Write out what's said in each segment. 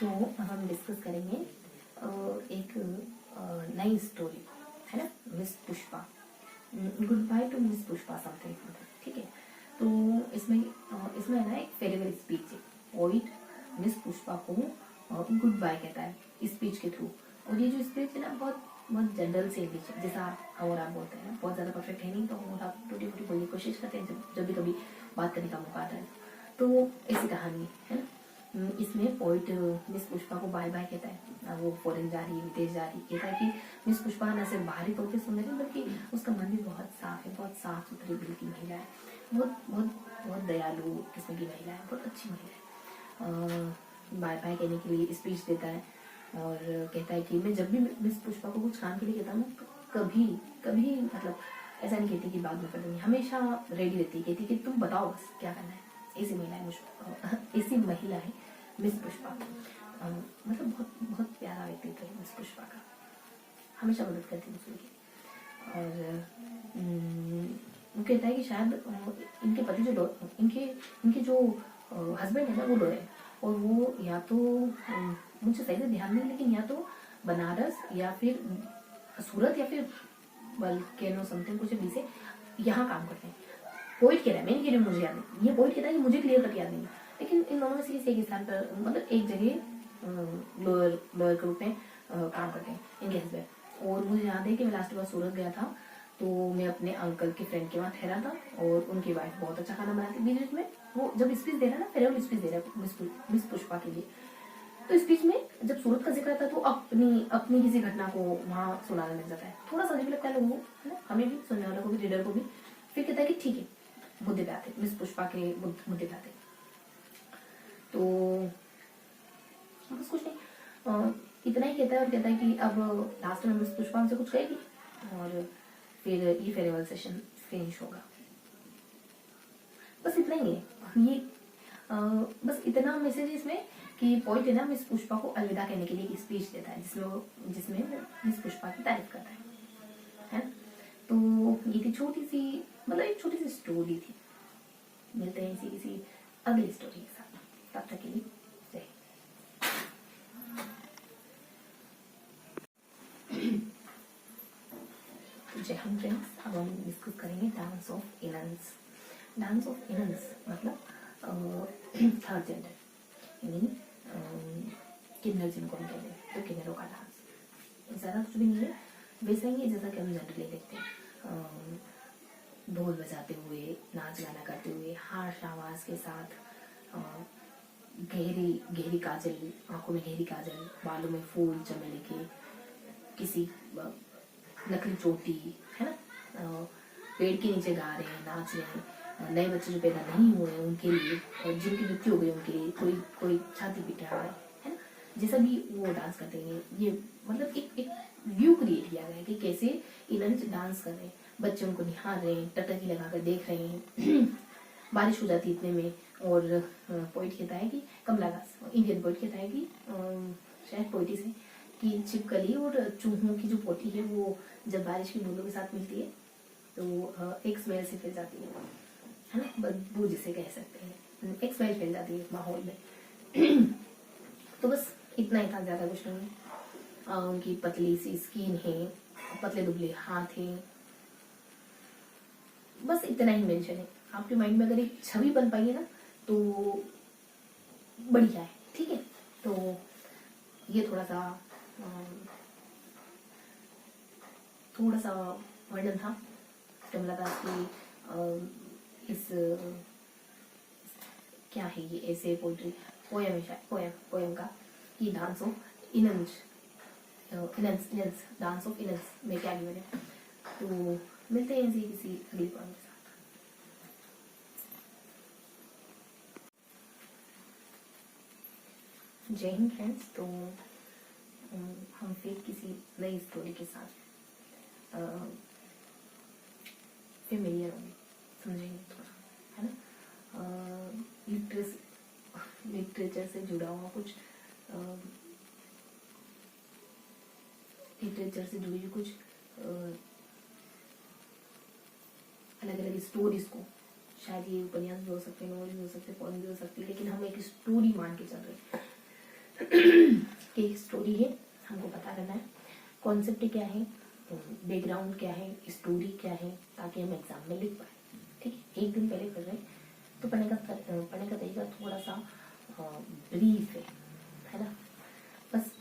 तो अब हम डिस्कस करेंगे एक नई स्टोरी, है ना, miss Pushpa, good by two miss Pushpa something, ठीक है। तो इसमें है ना एक फेयरवेल स्पीच है, पोइट मिस पुष्पा को गुड बाय कहता है स्पीच के थ्रू। और ये जो स्पीच है ना बहुत बहुत जनरल से इंग्लिश है, जैसा और आप बोलते हैं ना, बहुत ज़्यादा परफेक्ट है नहीं, तो और आप टूटी फूटी बोलने की कोशिश करते हैं जब भी कभी बात करने का मौका आता है। तो ऐसी कहानी है ना। इसमें पोइट मिस पुष्पा को बाय बाय कहता है। वो फॉरेन जा रही है, विदेश जा रही है, कहता है कि मिस पुष्पा न सिर्फ बाहरी तौर पर सुंदर है बल्कि उसका मन भी बहुत साफ है, बहुत साफ सुथरी दिल की महिला है, बहुत बहुत बहुत दयालु किस्म की महिला है, बहुत अच्छी महिला है। बाय बाय कहने के लिए स्पीच देता है और कहता है कि मैं जब भी मिस पुष्पा को कुछ काम के लिए कहता हूँ तो कभी कभी मतलब ऐसा नहीं कहती कि बाद में कर दूंगी, हमेशा रेडी रहती है, कहती कि तुम बताओ बस क्या करना है। ऐसी महिला है ऐसी महिला है मिस पुष्पा। मतलब बहुत बहुत प्यारा व्यक्तित्व है मिस पुष्पा का, हमेशा मदद करती है दूसरों की। और वो कहता है कि शायद इनके पति जो इनके जो हस्बैंड है ना वो लोग है, और वो या तो मुझे सही से ध्यान नहीं, लेकिन या तो बनारस या फिर सूरत या फिर बल्कि समथिंग कुछ भी से यहाँ काम करते हैं। पोइट कह रहा है, मैं नहीं कह रही हूँ मुझे याद नहीं, ये पोइट कहता है कि मुझे क्लियर कट याद नहीं, लेकिन इन दोनों में से किसी एक स्थान पर मतलब एक जगह लोअर ग्रुप में काम करते हैं इनके हस्बैंड। और मुझे याद है कि मैं लास्ट बार सूरत गया था तो मैं अपने अंकल के फ्रेंड के वहाँ ठहरा था, और उनकी वाइफ बहुत अच्छा खाना बनाती। बीच में वो जब स्पीच दे रहा है ना, फेयरवेल स्पीच दे रहा है मिस पुष्पा के लिए, तो स्पीच में जब सूरत का जिक्र आता है तो अपनी किसी घटना को वहाँ सुनाने लग जाता है। थोड़ा सा अजीब लगता है लोगों को, है ना, हमें भी, सुनने वालों को भी, रीडर को भी। फिर कहता है कि ठीक है, मुद्दे पे आते, मिस पुष्पा के मुद्दे पे आते। तो बस कुछ नहीं, इतना ही कहता है और कहता है कि अब लास्ट में मिस पुष्पा हमसे कुछ कहेगी और फिर ये फेयरवेल सेशन फिनिश होगा। बस इतना ही है ये। बस इतना मैसेज इसमें कि पॉइंट है ना, मिस पुष्पा को अलविदा कहने के लिए एक स्पीच देता है जिसमें वो मिस पुष्पा की तारीफ करता है ना। तो ये थी छोटी सी, मतलब एक छोटी सी स्टोरी थी। मिलते हैं इसी किसी अगली स्टोरी के साथ, तब तक के लिए जय। जय हम फ्रेंड्स, अब हम डिस्कस करेंगे डांस ऑफ इनन्स। डांस ऑफ इनन्स मतलब थर्ड जेंडर, यानी किन्नर जिनको हम कहते हैं, तो किन्नरों का डांस ज़्यादा कुछ भी नहीं है, वैसा ही है जैसा कि हम जनरली देखते हैं, ढोल बजाते हुए, नाच गाना करते हुए, हार्श आवाज़ के साथ, गहरी गहरी काजल, आंखों में गहरी काजल, बालों में फूल चमेली के, किसी नकली चोटी, है ना, पेड़ के नीचे गा रहे हैं, नाच रहे हैं, नए बच्चे जो पैदा नहीं हुए हैं उनके लिए, और जिनकी मृत्यु हो गई उनके लिए, कोई छाती पीट रहा है ना, जैसा भी वो डांस करते हैं। ये मतलब एक व्यू क्रिएट किया गया है कि कैसे इनन्स डांस कर रहे हैं, बच्चे उनको निहार रहे हैं, टकटकी लगाकर देख रहे हैं। बारिश हो जाती इतने में, और पोइट कहता है कि कमला दास, इंडियन पोइट कहता है कि शायद पोइटिस है कि छिपकली और चूहों की जो पोटी है वो जब बारिश की बूंदों के साथ मिलती है तो एक स्मेल से फैल जाती है ना, बदबू जिसे कह सकते हैं, एक स्मेल फैल जाती है माहौल में। तो बस इतना ही था, ज़्यादा कुछ नहीं है। उनकी पतली सी स्किन है, पतले दुबले हाथ हैं, बस इतना ही मेंशन है। आपके माइंड में अगर एक छवि बन पाई है ना तो बढ़िया है, ठीक है। तो ये थोड़ा सा वर्णन था कमला दास की इस क्या है ये ऐसे पोइट्री पोएम है, शायद पोएम का, कि डांस ऑफ इनन्स डांस ऑफ इनन्स में क्या गिवन है। तो मिलते हैं इसी किसी अगली पोएम के साथ। जय हिंद फ्रेंड्स। तो हम फिर किसी नई स्टोरी के साथ फेमिलियर होंगे, समझेंगे थोड़ा, है ना। लिटरेचर से जुड़ा हुआ कुछ, लिटरेचर से जुड़ी हुई कुछ अलग अलग स्टोरीज को, शायद ये उपन्यास भी हो सकते हैं, नॉवेल भी हो सकते हैं, पोएम भी हो सकती है, लेकिन हम एक स्टोरी मान के चल रहे हैं। कि स्टोरी है, हमको पता करना है कॉन्सेप्ट क्या है, बैकग्राउंड क्या है, स्टोरी क्या है, ताकि हम एग्जाम में लिख पाए। ठीक है, एक दिन पहले पढ़ रहे हैं तो पढ़ने का तरीका थोड़ा सा ब्रीफ है ना, बस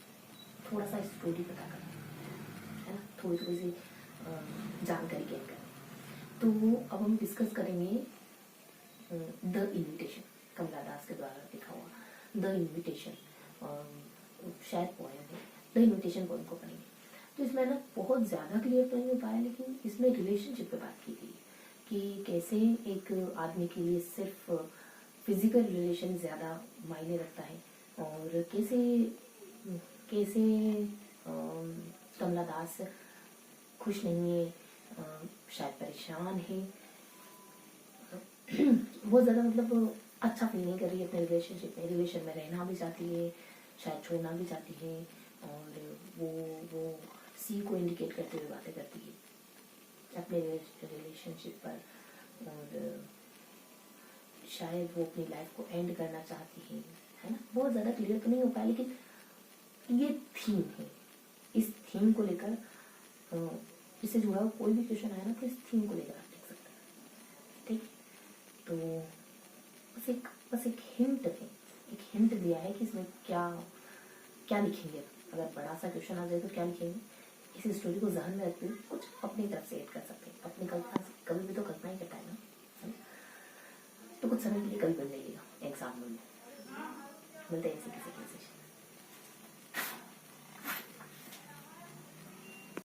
थोड़ा सा स्टोरी पता करना है ना, थोड़ी थोड़ी सी जानकारी गेन करनी। तो अब हम डिस्कस करेंगे द इन्विटेशन, कमला दास के द्वारा लिखा हुआ द इन्विटेशन, शायद पोएम है। द इन्विटेशन पोएम को पढ़ेंगे। तो इसमें ना बहुत ज़्यादा क्लियर तो नहीं हो पाया, लेकिन इसमें रिलेशनशिप पे बात की गई कि कैसे एक आदमी के लिए सिर्फ फिजिकल रिलेशन ज़्यादा मायने रखता है, और कैसे कैसे कमला दास खुश नहीं है, शायद परेशान है, बहुत ज़्यादा मतलब अच्छा फील नहीं कर रही है अपने रिलेशनशिप में, रिलेशन में रहना भी चाहती है, शायद छोड़ना भी चाहती है, और वो सी को इंडिकेट करते हुए बातें करती है अपने रिलेशनशिप पर, और शायद वो अपनी लाइफ को एंड करना चाहती है ना। बहुत ज़्यादा क्लियर तो नहीं हो पाया, लेकिन ये थीम है। इस थीम को लेकर इससे जुड़ा हुआ कोई भी क्वेश्चन आया ना तो इस थीम को लेकर आप लिख सकते हैं। ठीक, तो बस एक हिंट है, एक हिंट दिया है कि इसमें क्या क्या लिखेंगे। अगर बड़ा सा क्वेश्चन आ जाए तो क्या लिखेंगे, इस स्टोरी को ध्यान में रखते हुए कुछ अपनी तरफ से ऐड कर सकते हैं। अपनी कल्पना से, कभी भी तो कल्पना ही करता है ना, तो कुछ समय के लिए कभी बन जाइएगा एग्जाम में। मिलते हैं इसी किसी